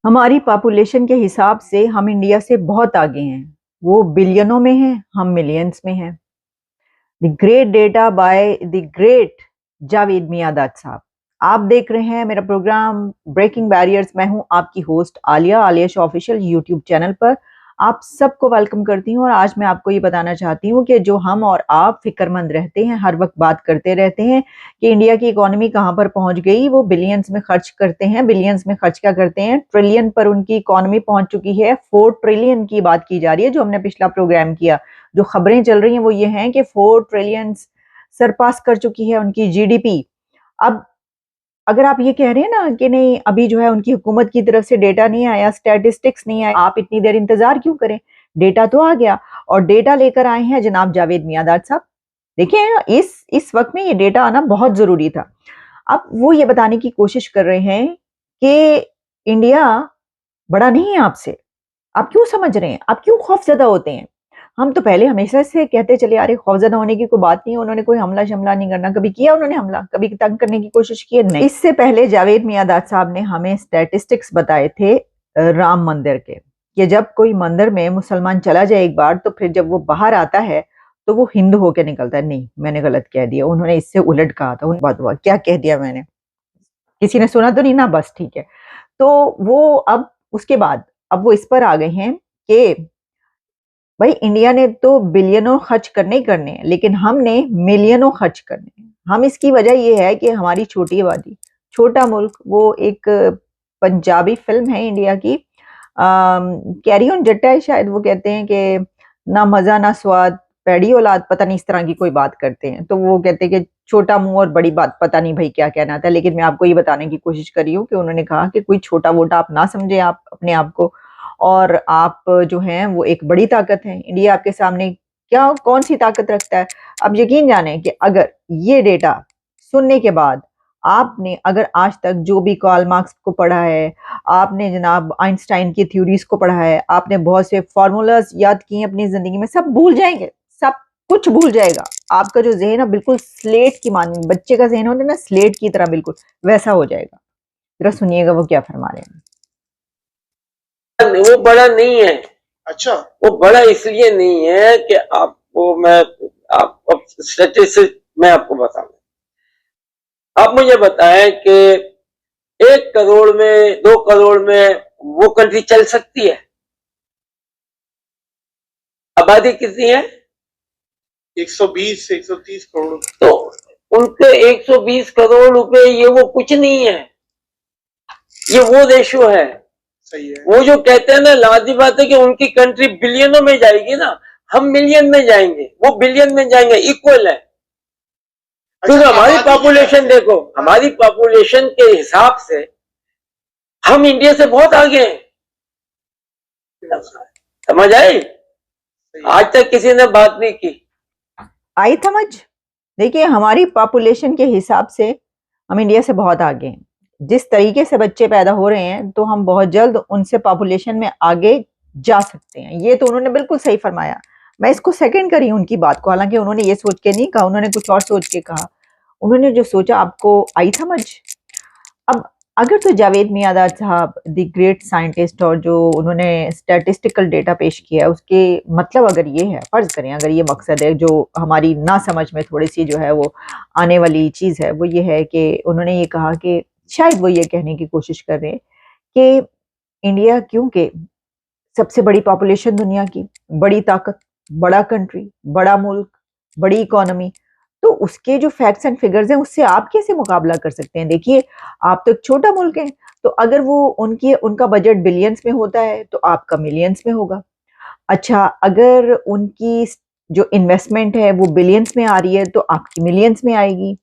हमारी पॉपुलेशन के हिसाब से हम इंडिया से बहुत आगे हैं। वो बिलियनों में हैं, हम मिलियंस में हैं। The great data by the great Javed my dad साहब। आप देख रहे हैं मेरा प्रोग्राम ब्रेकिंग बैरियर्स। मैं हूं आपकी host Alia, Alia show official YouTube channel पर आप सबको वेलकम करती हूं। और आज मैं आपको ये बताना चाहती हूँ कि जो हम और आप फिक्रमंद रहते हैं, हर वक्त बात करते रहते हैं कि इंडिया की इकोनॉमी कहाँ पर पहुंच गई। वो बिलियंस में खर्च करते हैं। बिलियंस में खर्च क्या करते हैं? ट्रिलियन पर उनकी इकोनॉमी पहुंच चुकी है। 4 ट्रिलियन की बात की जा रही है। जो हमने पिछला प्रोग्राम किया, जो खबरें चल रही हैं वो ये हैं कि 4 ट्रिलियन सरपास कर चुकी है उनकी जीडीपी। अब अगर आप ये कह रहे हैं ना कि नहीं, अभी जो है उनकी हुकूमत की तरफ से डेटा नहीं आया, स्टैटिस्टिक्स नहीं आया, आप इतनी देर इंतजार क्यों करें? डेटा तो आ गया और डेटा लेकर आए हैं जनाब जावेद मियादाद साहब। देखिए, इस वक्त में ये डेटा आना बहुत जरूरी था। अब वो ये बताने की कोशिश कर रहे हैं कि इंडिया बड़ा नहीं है आपसे। आप क्यों समझ रहे हैं? आप क्यों खौफजदा होते हैं? हम तो पहले हमेशा से कहते चले आ रहे, खौफजदा होने की कोई बात नहीं है। उन्होंने कोई हमला शमला नहीं करना। कभी किया उन्होंने हमला? कभी तंग करने की कोशिश की है? नहीं। इससे पहले जावेद मियादाद साहब ने हमें स्टैटिस्टिक्स बताए थे राम मंदिर के, कि जब कोई मंदिर में मुसलमान चला जाए एक बार, तो फिर जब वो बाहर आता है तो वो हिंदू होकर निकलता है। नहीं, मैंने गलत कह दिया। उन्होंने इससे उलट कहा था। बात हुआ क्या कह दिया मैंने? किसी ने सुना तो नहीं ना? बस ठीक है। तो वो अब उसके बाद अब वो इस पर आ गए हैं कि भाई, इंडिया ने तो बिलियनों खर्च करने ही करने हैं, लेकिन हमने मिलियनों खर्च करने हैं। हम इसकी वजह ये है कि हमारी छोटी आबादी, छोटा मुल्क। वो एक पंजाबी फिल्म है इंडिया की, कैरी ऑन जट्टा है शायद। वो कहते हैं कि ना मजा ना स्वाद, पैड़ी औलाद, पता नहीं, इस तरह की कोई बात करते हैं। तो वो कहते हैं कि छोटा मुंह और बड़ी बात, पता नहीं भाई क्या कहना था। लेकिन मैं आपको ये बताने की कोशिश कर रही हूँ कि उन्होंने कहा कि कोई छोटा वोटा आप ना समझे, आप अपने आप को। और आप जो हैं वो एक बड़ी ताकत है। इंडिया आपके सामने क्या कौन सी ताकत रखता है? अब यकीन जाने कि अगर ये डेटा सुनने के बाद आपने, अगर आज तक जो भी कार्ल मार्क्स को पढ़ा है, आपने जनाब आइंस्टाइन की थ्योरीज को पढ़ा है, आपने बहुत से फार्मूलाज याद किए अपनी जिंदगी में, सब भूल जाएंगे। सब कुछ भूल जाएगा। आपका जो जहन है बिल्कुल स्लेट की मानी, बच्चे का जहन होता है ना, स्लेट की तरह, बिल्कुल वैसा हो जाएगा। जरा सुनिएगा वो क्या फरमा रहे हैं। वो बड़ा नहीं है। अच्छा, वो बड़ा इसलिए नहीं है कि आपको मैं आप स्टेटिस्टिक्स मैं आपको बताऊं। आप मुझे बताएं कि 1 करोड़ में 2 करोड़ में वो कंट्री चल सकती है? आबादी कितनी है? 120 से 130 करोड़। तो उनके 120 करोड़ रुपए ये वो कुछ नहीं है। ये वो रेशो है। सही है। वो जो कहते हैं ना, लाजी बात है कि उनकी कंट्री बिलियनों में जाएगी ना, हम मिलियन में जाएंगे, वो बिलियन में जाएंगे, इक्वल है। क्योंकि हमारी पॉपुलेशन देखो, हमारी पॉपुलेशन के हिसाब से हम इंडिया से बहुत आगे हैं। समझ आई? आज तक किसी ने बात नहीं की। आई समझ? देखिए, हमारी पॉपुलेशन के हिसाब से हम इंडिया से बहुत आगे हैं। जिस तरीके से बच्चे पैदा हो रहे हैं, तो हम बहुत जल्द उनसे पॉपुलेशन में आगे जा सकते हैं। ये तो उन्होंने बिल्कुल सही फरमाया। मैं इसको सेकंड करी उनकी बात को। हालांकि उन्होंने ये सोच के नहीं कहा, उन्होंने कुछ और सोच के कहा। उन्होंने जो सोचा, आपको आई समझ? अब अगर तो जावेद मियादाद साहब द ग्रेट साइंटिस्ट, और जो उन्होंने स्टैटिस्टिकल डेटा पेश किया है, उसके मतलब अगर ये है, फर्ज करें अगर ये मकसद है, जो हमारी ना समझ में थोड़ी सी जो है वो आने वाली चीज़ है, वो ये है कि उन्होंने ये कहा कि शायद वो ये कहने की कोशिश कर रहे हैं कि इंडिया क्योंकि सबसे बड़ी पॉपुलेशन दुनिया की, बड़ी ताकत, बड़ा कंट्री, बड़ा मुल्क, बड़ी इकोनॉमी, तो उसके जो फैक्ट्स एंड फिगर्स हैं उससे आप कैसे मुकाबला कर सकते हैं? देखिए, आप तो एक छोटा मुल्क है। तो अगर वो उनका बजट बिलियंस में होता है तो आपका मिलियंस में होगा। अच्छा, अगर उनकी जो इन्वेस्टमेंट है वो बिलियंस में आ रही है तो आपकी मिलियंस में आएगी।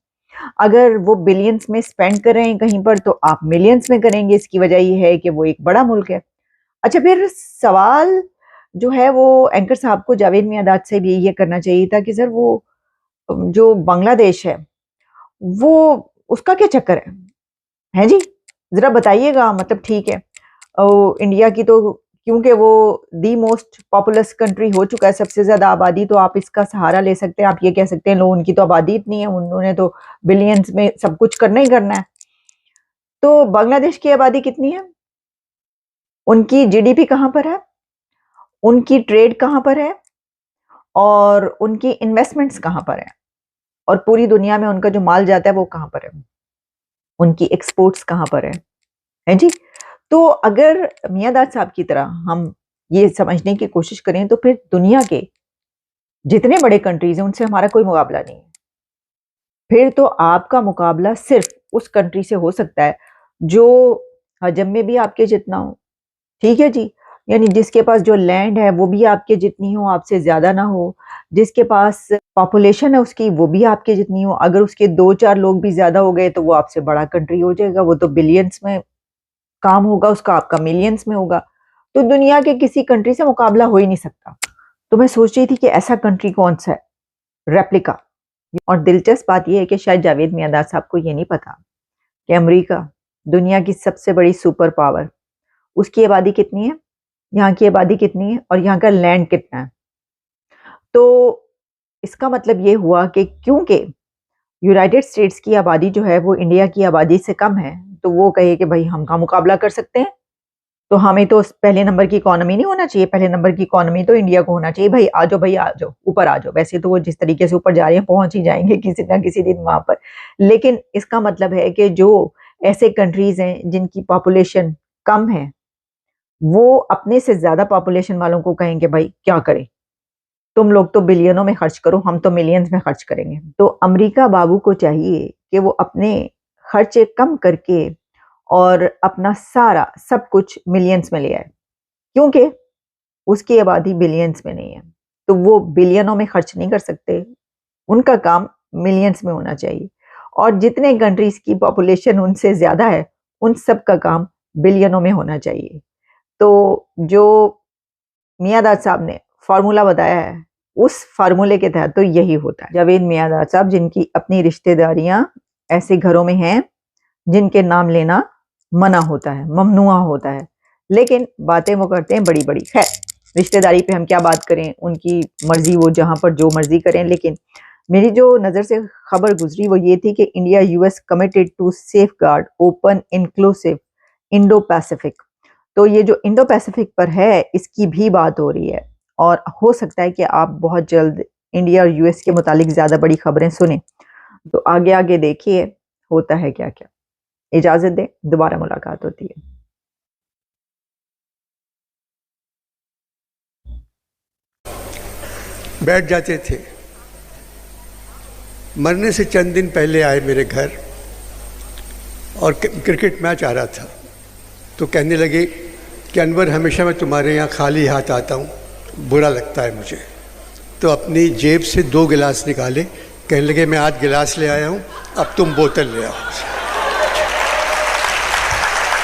अगर वो बिलियंस में स्पेंड कर रहे हैं कहीं पर तो आप मिलियंस में करेंगे। इसकी वजह ये है कि वो एक बड़ा मुल्क है। अच्छा, फिर सवाल जो है वो एंकर साहब को, जावेद मियादाद से भी ये करना चाहिए था कि सर, वो जो बांग्लादेश है, वो उसका क्या चक्कर है जी? जरा बताइएगा। मतलब ठीक है, इंडिया की तो क्योंकि वो दी मोस्ट पॉपुलस कंट्री हो चुका है, सबसे ज्यादा आबादी, तो आप इसका सहारा ले सकते हैं। आप ये कह सकते हैं लो, उनकी तो आबादी इतनी है, उन्होंने तो बिलियंस में सब कुछ करना ही करना है। तो बांग्लादेश की आबादी कितनी है? उनकी जीडीपी कहाँ पर है, उनकी ट्रेड कहाँ पर है, और उनकी इन्वेस्टमेंट्स कहाँ पर है, और पूरी दुनिया में उनका जो माल जाता है वो कहाँ पर है, उनकी एक्सपोर्ट्स कहाँ पर है जी। तो अगर मियाँदाद साहब की तरह हम ये समझने की कोशिश करें तो फिर दुनिया के जितने बड़े कंट्रीज हैं उनसे हमारा कोई मुकाबला नहीं है। फिर तो आपका मुकाबला सिर्फ उस कंट्री से हो सकता है जो हजम में भी आपके जितना हो, ठीक है जी, यानी जिसके पास जो लैंड है वो भी आपके जितनी हो, आपसे ज्यादा ना हो, जिसके पास पॉपुलेशन है उसकी वो भी आपके जितनी हो। अगर उसके 2-4 लोग भी ज्यादा हो गए तो वो आपसे बड़ा कंट्री हो जाएगा, वो तो बिलियंस में काम होगा उसका, आपका मिलियंस में होगा। तो दुनिया के किसी कंट्री से मुकाबला हो ही नहीं सकता। तो मैं सोच रही थी कि ऐसा कंट्री कौन सा है, रेप्लिका। और दिलचस्प बात यह है कि शायद जावेद मियांदाद साहब को ये नहीं पता कि अमेरिका दुनिया की सबसे बड़ी सुपर पावर, उसकी आबादी कितनी है, यहाँ की आबादी कितनी है, और यहाँ का लैंड कितना है। तो इसका मतलब ये हुआ कि क्योंकि यूनाइटेड स्टेट्स की आबादी जो है वो इंडिया की आबादी से कम है, तो वो कहे कि भाई हम का मुकाबला कर सकते हैं, तो हमें तो पहले नंबर की इकोनॉमी नहीं होना चाहिए, पहले नंबर की इकोनॉमी तो इंडिया को होना चाहिए। भाई आ जाओ, भाई आ जाओ, ऊपर आ जाओ। वैसे तो वो जिस तरीके से ऊपर जा रहे हैं पहुंच ही जाएंगे किसी ना किसी दिन वहां पर, लेकिन इसका मतलब है कि जो ऐसे कंट्रीज हैं जिनकी पॉपुलेशन कम है वो अपने से ज्यादा पॉपुलेशन वालों को कहेंगे भाई क्या करें, तुम लोग तो बिलियनों में खर्च करो, हम तो मिलियंस में खर्च करेंगे। तो अमेरिका बाबू को चाहिए कि वो अपने खर्चे कम करके और अपना सारा सब कुछ मिलियंस में ले आए, क्योंकि उसकी आबादी बिलियंस में नहीं है, तो वो बिलियनों में खर्च नहीं कर सकते, उनका काम मिलियंस में होना चाहिए। और जितने कंट्रीज की पॉपुलेशन उनसे ज्यादा है उन सब का काम बिलियनों में होना चाहिए। तो जो मियांदाद साहब ने फार्मूला बताया है उस फार्मूले के तहत तो यही होता है। जावेद मियांदाद साहब जिनकी अपनी रिश्तेदारियां ऐसे घरों में हैं जिनके नाम लेना मना होता है, ममनुआ होता है, लेकिन बातें वो करते हैं बड़ी बड़ी। खैर, रिश्तेदारी पे हम क्या बात करें, उनकी मर्जी, वो जहां पर जो मर्जी करें। लेकिन मेरी जो नज़र से खबर गुजरी वो ये थी कि India US committed to safeguard open inclusive Indo Pacific. तो ये जो इंडो पैसिफिक पर है इसकी भी बात हो रही है, और हो सकता है कि आप बहुत जल्द इंडिया और यूएस के मुतालिक ज़्यादा बड़ी खबरें सुने। तो आगे आगे देखिए होता है क्या क्या। इजाज़त दें, दोबारा मुलाकात होती है। बैठ जाते थे। मरने से चंद दिन पहले आए मेरे घर और क्रिकेट मैच आ रहा था, तो कहने लगे कि अनवर हमेशा मैं तुम्हारे यहाँ खाली हाथ आता हूँ, बुरा लगता है मुझे। तो अपनी जेब से 2 गिलास निकाले, कहने लगे मैं आज गिलास ले आया हूँ, अब तुम बोतल ले आओ।